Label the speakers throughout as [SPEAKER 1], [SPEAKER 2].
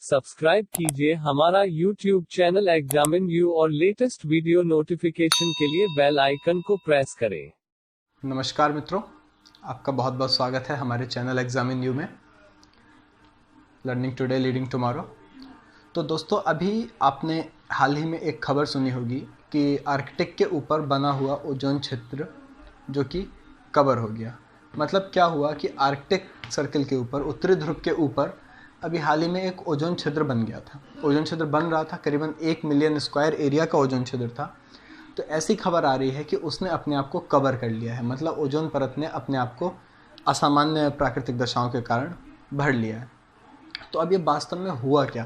[SPEAKER 1] Subscribe कीजिए हमारा YouTube channel examine you और लेटेस्ट वीडियो नोटिफिकेशन के लिए बेल आइकन को प्रेस करें।
[SPEAKER 2] नमस्कार मित्रों, आपका बहुत बहुत स्वागत है हमारे चैनल एग्जामिन यू में, लर्निंग टुडे लीडिंग टुमारो। तो दोस्तों, अभी आपने हाल ही में एक खबर सुनी होगी कि आर्कटिक के ऊपर बना हुआ ओजोन क्षेत्र जो कि कवर हो गया। मतलब क्या हुआ कि आर्कटिक सर्कल के ऊपर, उत्तरी ध्रुव के ऊपर अभी हाल ही में एक ओजोन छिद्र बन गया था। ओजोन छिद्र बन रहा था, करीबन 1 मिलियन स्क्वायर एरिया का ओजोन छिद्र था। तो ऐसी खबर आ रही है कि उसने अपने आप को कवर कर लिया है, मतलब ओजोन परत ने अपने आप को असामान्य प्राकृतिक दशाओं के कारण भर लिया है। तो अब ये वास्तव में हुआ क्या,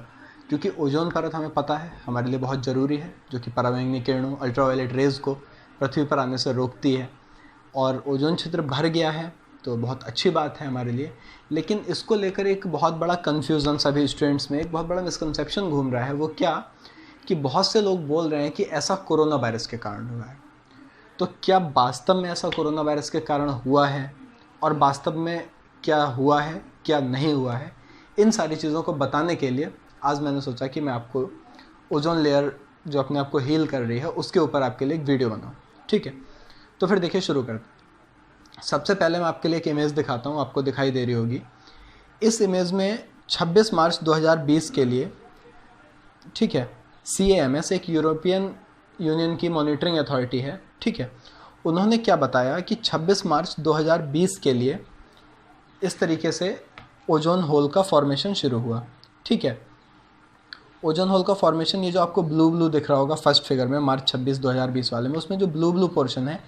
[SPEAKER 2] क्योंकि ओजोन परत हमें पता है हमारे लिए बहुत ज़रूरी है, जो कि पराबैंगनी किरणों, अल्ट्रावायलेट रेज़ को पृथ्वी पर आने से रोकती है। और ओजोन छिद्र भर गया है तो बहुत अच्छी बात है हमारे लिए। लेकिन इसको लेकर एक बहुत बड़ा कन्फ्यूज़न सभी स्टूडेंट्स में, एक बहुत बड़ा मिसकंसेप्शन घूम रहा है। वो क्या कि बहुत से लोग बोल रहे हैं कि ऐसा कोरोना वायरस के कारण हुआ है। तो क्या वास्तव में ऐसा कोरोना वायरस के कारण हुआ है, और वास्तव में क्या हुआ है, क्या नहीं हुआ है, इन सारी चीज़ों को बताने के लिए आज मैंने सोचा कि मैं आपको ओजोन लेयर जो अपने आप को हील कर रही है उसके ऊपर आपके लिए एक वीडियो बनाऊँ। ठीक है, तो फिर देखिए, शुरू करते हैं। सबसे पहले मैं आपके लिए एक इमेज दिखाता हूँ, आपको दिखाई दे रही होगी। इस इमेज में 26 मार्च 2020 के लिए, ठीक है, CAMS एक यूरोपियन यूनियन की मॉनिटरिंग अथॉरिटी है, ठीक है। उन्होंने क्या बताया कि 26 मार्च 2020 के लिए इस तरीके से ओजोन होल का फॉर्मेशन शुरू हुआ, ठीक है। ओजोन होल का फॉर्मेशन, ये जो आपको ब्लू ब्लू दिख रहा होगा फर्स्ट फिगर में, मार्च 26 2020 वाले में, उसमें जो ब्लू ब्लू पोर्शन है,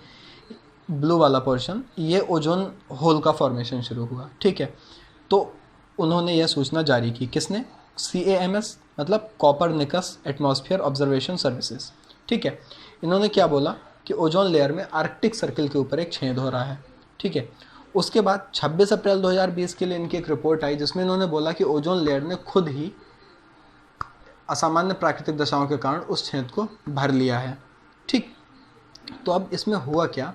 [SPEAKER 2] ब्लू वाला पोर्शन, ये ओजोन होल का फॉर्मेशन शुरू हुआ, ठीक है। तो उन्होंने यह सूचना जारी की, किसने? CAMS, मतलब कॉपरनिकस एटमॉस्फेयर ऑब्जर्वेशन सर्विसेज, ठीक है। इन्होंने क्या बोला कि ओजोन लेयर में आर्कटिक सर्कल के ऊपर एक छेद हो रहा है, ठीक है। उसके बाद 26 अप्रैल 2020 के लिए इनकी एक रिपोर्ट आई जिसमें इन्होंने बोला कि ओजोन लेयर ने खुद ही असामान्य प्राकृतिक दशाओं के कारण उस छेद को भर लिया है, ठीक। तो अब इसमें हुआ क्या,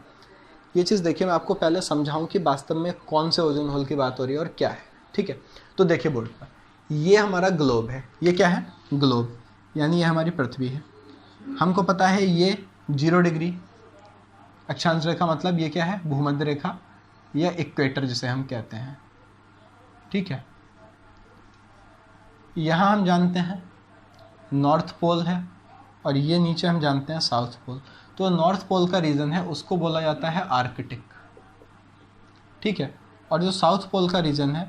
[SPEAKER 2] ये चीज़ देखिए, मैं आपको पहले समझाऊं कि वास्तव में कौन से ओजोन होल की बात हो रही है और क्या है, ठीक है। तो देखिए बोर्ड पर, ये हमारा ग्लोब है। ये क्या है? ग्लोब, यानी ये हमारी पृथ्वी है। हमको पता है ये 0 डिग्री अक्षांश रेखा, मतलब ये क्या है? भूमध्य रेखा या इक्वेटर जिसे हम कहते हैं, ठीक है। यहाँ हम जानते हैं नॉर्थ पोल है, और ये नीचे हम जानते हैं साउथ पोल। तो नॉर्थ पोल का रीजन है उसको बोला जाता है आर्कटिक, ठीक है। और जो साउथ पोल का रीजन है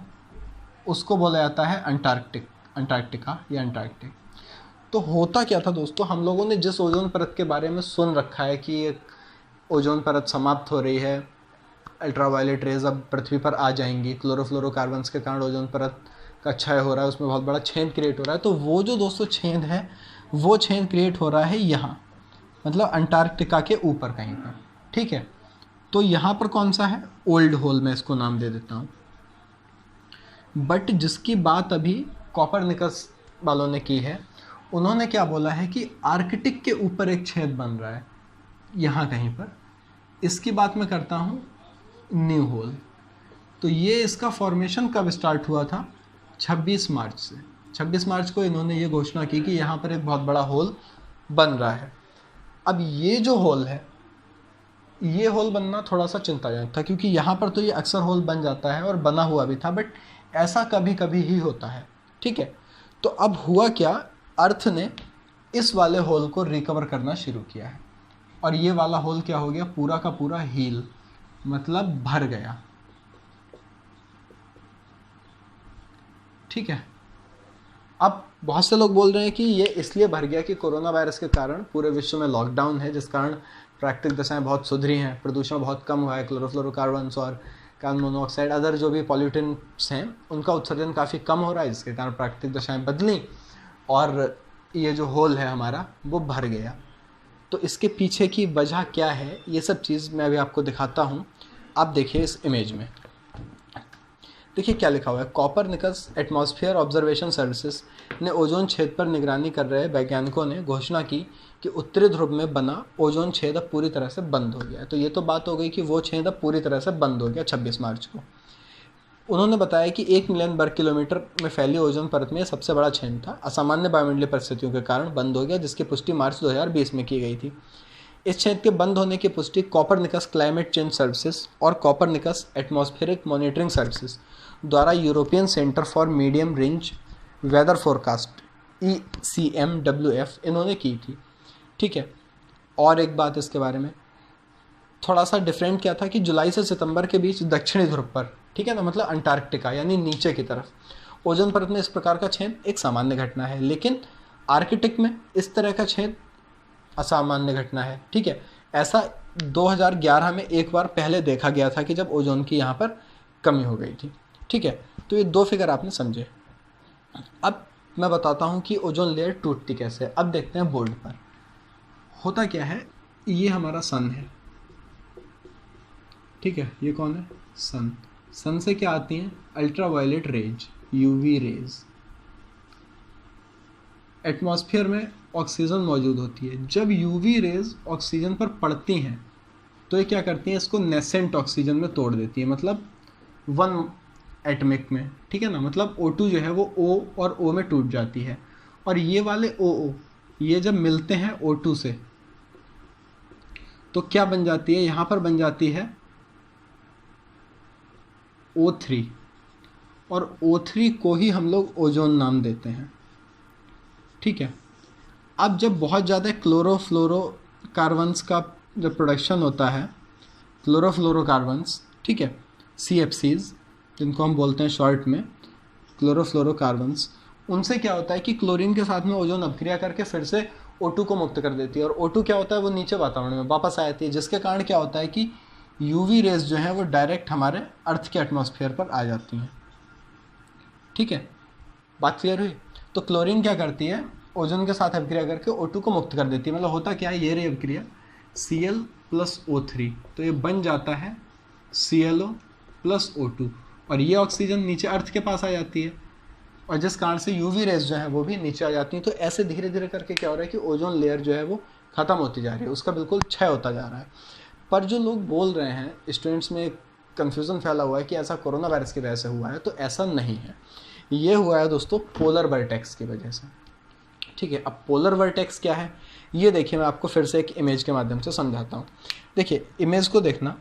[SPEAKER 2] उसको बोला जाता है अंटार्कटिका या अंटार्कटिक। तो होता क्या था दोस्तों, हम लोगों ने जिस ओजोन परत के बारे में सुन रखा है कि ये ओजोन परत समाप्त हो रही है, अल्ट्रावायलेट रेज अब पृथ्वी पर आ जाएंगी, क्लोरोफ्लोरोकार्बन्स के कारण ओजोन परत का क्षय हो रहा है, उसमें बहुत बड़ा छेद क्रिएट हो रहा है। तो वो जो दोस्तों छेद है, वो छेद क्रिएट हो रहा है यहाँ, मतलब अंटार्कटिका के ऊपर कहीं पर, ठीक है। तो यहाँ पर कौन सा है? ओल्ड होल, मैं इसको नाम दे देता हूँ। बट जिसकी बात अभी कॉपरनिकस वालों ने की है, उन्होंने क्या बोला है कि आर्कटिक के ऊपर एक छेद बन रहा है यहाँ कहीं पर। इसकी बात मैं करता हूँ न्यू होल। तो ये इसका फॉर्मेशन कब स्टार्ट हुआ था? 26 मार्च से। 26 मार्च को इन्होंने ये घोषणा की कि यहाँ पर एक बहुत बड़ा होल बन रहा है। अब ये जो होल है, ये होल बनना थोड़ा सा चिंताजनक था, क्योंकि यहाँ पर तो ये अक्सर होल बन जाता है और बना हुआ भी था, बट ऐसा कभी कभी ही होता है, ठीक है। तो अब हुआ क्या, अर्थ ने इस वाले होल को रिकवर करना शुरू किया है, और ये वाला होल क्या हो गया? पूरा का पूरा हील, मतलब भर गया, ठीक है। अब बहुत से लोग बोल रहे हैं कि ये इसलिए भर गया कि कोरोना वायरस के कारण पूरे विश्व में लॉकडाउन है, जिस कारण प्राकृतिक दशाएं बहुत सुधरी हैं, प्रदूषण बहुत कम हुआ है, क्लोरोफ्लोरोकार्बन्स और कार्बन मोनोऑक्साइड, अदर जो भी पॉल्यूटेंट्स हैं, उनका उत्सर्जन काफ़ी कम हो रहा है, जिसके कारण प्राकृतिक दशाएं बदली और ये जो होल है हमारा वो भर गया। तो इसके पीछे की वजह क्या है, ये सब चीज़ मैं अभी आपको दिखाता हूँ। आप देखिए इस इमेज में, देखिए क्या लिखा हुआ है। कॉपरनिकस एटमॉस्फेयर ऑब्जर्वेशन सर्विसेज ने ओजोन छेद पर निगरानी कर रहे वैज्ञानिकों ने घोषणा की कि उत्तरी ध्रुव में बना ओजोन छेद अब पूरी तरह से बंद हो गया है। तो ये तो बात हो गई कि वो छेद अब पूरी तरह से बंद हो गया 26 मार्च को। उन्होंने बताया कि 1 मिलियन वर्ग किलोमीटर में फैली ओजोन परत में सबसे बड़ा छेद था, असामान्य वायुमंडलीय परिस्थितियों के कारण बंद हो गया, जिसकी पुष्टि मार्च 2020 में की गई थी। इस छेद के बंद होने की पुष्टि कॉपरनिकस क्लाइमेट चेंज सर्विसेज और कॉपरनिकस एटमॉस्फेरिक मॉनिटरिंग सर्विसेज द्वारा European centre for medium range weather forecast ECMWF इन्होंने की थी। ठीक है, और एक बात इसके बारे में थोड़ा सा डिफरेंट क्या था कि जुलाई से सितंबर के बीच दक्षिणी ध्रुव पर, ठीक है ना, मतलब अंटार्कटिका यानी नीचे की तरफ, ओजोन परत में इस प्रकार का छेद एक सामान्य घटना है, लेकिन आर्कटिक में इस तरह का छेद असामान्य घटना है। ठीक है, ऐसा 2011 में एक बार पहले देखा गया था कि जब ओजोन की यहाँ पर कमी हो गई थी। ठीक है, तो ये 2 फिगर आपने समझे। अब मैं बताता हूँ कि ओजोन लेयर टूटती कैसे। अब देखते हैं बोर्ड पर होता क्या है। ये हमारा सन है, ठीक है, ये कौन है, सन। सन से क्या आती हैं, ultraviolet rays, UV rays. Atmosphere में ऑक्सीजन मौजूद होती है। जब यूवी रेज ऑक्सीजन पर पड़ती हैं तो ये क्या करती हैं, इसको नेसेंट ऑक्सीजन में तोड़ देती है, मतलब 1 एटमिक में। ठीक है ना, मतलब O2 जो है वो O और O में टूट जाती है, और ये वाले OO ये जब मिलते हैं O2 से तो क्या बन जाती है, यहाँ पर बन जाती है O3, और O3 को ही हम लोग ओजोन नाम देते हैं। ठीक है, अब जब बहुत ज़्यादा क्लोरोफ्लोरोकार्बन्स का जब प्रोडक्शन होता है, क्लोरोफ्लोरोकार्बन्स, ठीक है, CFCs जिनको हम बोलते हैं शॉर्ट में क्लोरोफ्लोरोकार्बन्स, उनसे क्या होता है कि क्लोरीन के साथ में ओजोन अपक्रिया करके फिर से O2 को मुक्त कर देती है, और O2 क्या होता है, वो नीचे वातावरण में वापस आ जाती है, जिसके कारण क्या होता है कि यूवी रेज जो है वो डायरेक्ट हमारे अर्थ के एटमॉस्फेयर पर आ जाती हैं। ठीक है, बात क्लियर हुई। तो क्लोरीन क्या करती है, ओजोन के साथ अभिक्रिया करके O2 को मुक्त कर देती है। मतलब होता क्या है, ये रही अभिक्रिया Cl + O3, तो ये बन जाता है ClO + O2, और ये ऑक्सीजन नीचे अर्थ के पास आ जाती है, और जिस कारण से यूवी रेज जो है वो भी नीचे आ जाती हैं। तो ऐसे धीरे धीरे करके क्या हो रहा है कि ओजोन लेयर जो है वो ख़त्म होती जा रही है, उसका बिल्कुल क्षय होता जा रहा है। पर जो लोग बोल रहे हैं, स्टूडेंट्स में एक कन्फ्यूज़न फैला हुआ है कि ऐसा कोरोना वायरस की वजह से हुआ है, तो ऐसा नहीं है। ये हुआ है दोस्तों पोलर वर्टेक्स की वजह से। ठीक है, अब पोलर वर्टेक्स क्या है, ये देखिए मैं आपको फिर से एक इमेज के माध्यम से समझाता हूँ। देखिए इमेज को देखना,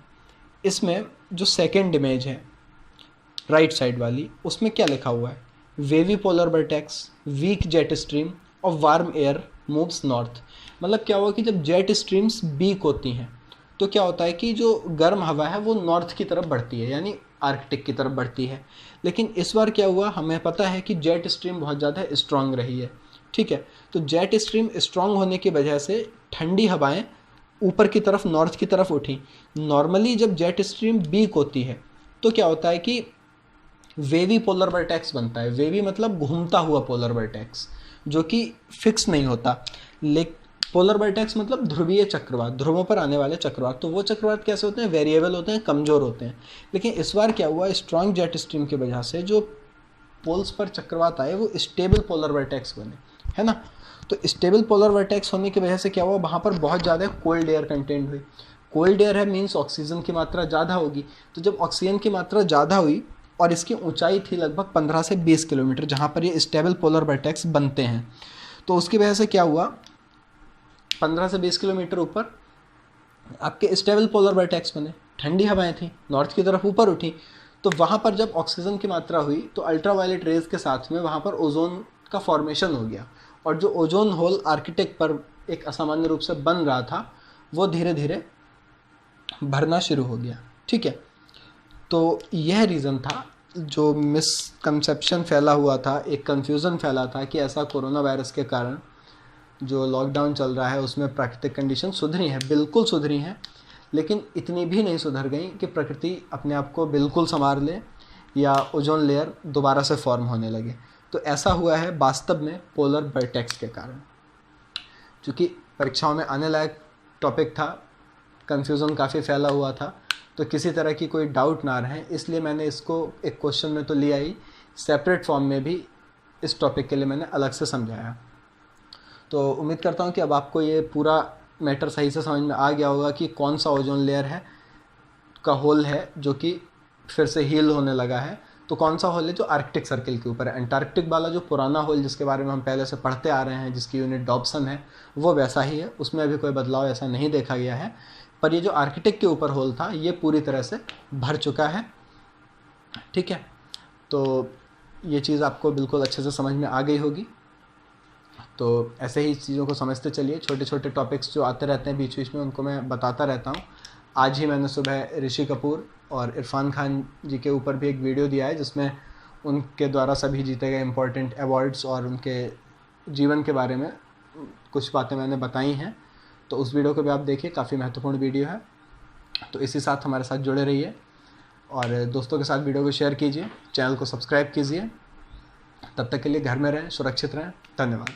[SPEAKER 2] इसमें जो सेकेंड इमेज है राइट साइड वाली, उसमें क्या लिखा हुआ है, wavy polar vortex, weak jet stream और वार्म एयर मूव्स नॉर्थ। मतलब क्या हुआ कि जब जेट स्ट्रीम्स वीक होती हैं तो क्या होता है कि जो गर्म हवा है वो नॉर्थ की तरफ बढ़ती है, यानी आर्कटिक की तरफ बढ़ती है। लेकिन इस बार क्या हुआ, हमें पता है कि जेट स्ट्रीम बहुत ज़्यादा स्ट्रांग रही है। ठीक है, तो जेट स्ट्रीम स्ट्रांग होने की वजह से ठंडी हवाएं ऊपर की तरफ नॉर्थ की तरफ उठी। नॉर्मली जब जेट स्ट्रीम वीक होती है तो क्या होता है कि वेवी पोलर वर्टेक्स बनता है। वेवी मतलब घूमता हुआ पोलर वर्टेक्स, जो कि फिक्स नहीं होता। लेकिन पोलर वर्टेक्स मतलब ध्रुवीय चक्रवात, ध्रुवों पर आने वाले चक्रवात। तो वो चक्रवात कैसे होते हैं, वेरिएबल होते हैं, कमज़ोर होते हैं। लेकिन इस बार क्या हुआ, स्ट्रॉन्ग जेट स्ट्रीम की वजह से जो पोल्स पर चक्रवात आए वो स्टेबल पोलर वर्टेक्स बने, है ना। तो स्टेबल पोलर वर्टेक्स होने की वजह से क्या हुआ, वहाँ पर बहुत ज़्यादा कोल्ड एयर कंटेंट हुई। कोल्ड एयर है मीन्स ऑक्सीजन की मात्रा ज़्यादा होगी। तो जब ऑक्सीजन की मात्रा ज़्यादा हुई और इसकी ऊंचाई थी लगभग 15 से 20 किलोमीटर, जहाँ पर ये स्टेबल पोलर वर्टेक्स बनते हैं, तो उसकी वजह से क्या हुआ, 15 से 20 किलोमीटर ऊपर आपके स्टेबल पोलर वर्टेक्स बने। ठंडी हवाएं थी, नॉर्थ की तरफ ऊपर उठी, तो वहाँ पर जब ऑक्सीजन की मात्रा हुई तो अल्ट्रावायलेट रेज के साथ में वहाँ पर ओजोन का फॉर्मेशन हो गया, और जो ओजोन होल आर्कटिक पर एक असामान्य रूप से बन रहा था वो धीरे धीरे भरना शुरू हो गया। ठीक है, तो यह रीज़न था जो मिसकंसेप्शन फैला हुआ था, एक कन्फ्यूज़न फैला था कि ऐसा कोरोना वायरस के कारण जो लॉकडाउन चल रहा है उसमें प्राकृतिक कंडीशन सुधरी हैं, बिल्कुल सुधरी हैं, लेकिन इतनी भी नहीं सुधर गई कि प्रकृति अपने आप को बिल्कुल संवार ले या ओजोन लेयर दोबारा से फॉर्म होने लगे। तो ऐसा हुआ है वास्तव में पोलर वर्टेक्स के कारण। चूँकि परीक्षाओं में आने लायक टॉपिक था, कन्फ्यूज़न काफ़ी फैला हुआ था, तो किसी तरह की कोई डाउट ना रहे, इसलिए मैंने इसको एक क्वेश्चन में तो लिया ही, सेपरेट फॉर्म में भी इस टॉपिक के लिए मैंने अलग से समझाया। तो उम्मीद करता हूँ कि अब आपको ये पूरा मैटर सही से समझ में आ गया होगा कि कौन सा ओजोन लेयर है का होल है जो कि फिर से हील होने लगा है। तो कौन सा होल है? जो आर्कटिक सर्किल के ऊपर है। अंटार्कटिक वाला जो पुराना होल जिसके बारे में हम पहले से पढ़ते आ रहे हैं, जिसकी यूनिट डॉब्सन है, वो वैसा ही है, उसमें अभी कोई बदलाव ऐसा नहीं देखा गया है। पर ये जो आर्कटिक के ऊपर होल था ये पूरी तरह से भर चुका है। ठीक है, तो ये चीज़ आपको बिल्कुल अच्छे से समझ में आ गई होगी। तो ऐसे ही चीज़ों को समझते चलिए। छोटे छोटे टॉपिक्स जो आते रहते हैं बीच बीच में उनको मैं बताता रहता हूँ। आज ही मैंने सुबह ऋषि कपूर और इरफान खान जी के ऊपर भी एक वीडियो दिया है जिसमें उनके द्वारा सभी जीते गए इम्पोर्टेंट अवार्ड्स और उनके जीवन के बारे में कुछ बातें मैंने बताई हैं। तो उस वीडियो को भी आप देखिए, काफ़ी महत्वपूर्ण वीडियो है। तो इसी साथ हमारे साथ जुड़े रहिए और दोस्तों के साथ वीडियो को शेयर कीजिए, चैनल को सब्सक्राइब कीजिए। तब तक के लिए घर में रहें, सुरक्षित रहें। धन्यवाद।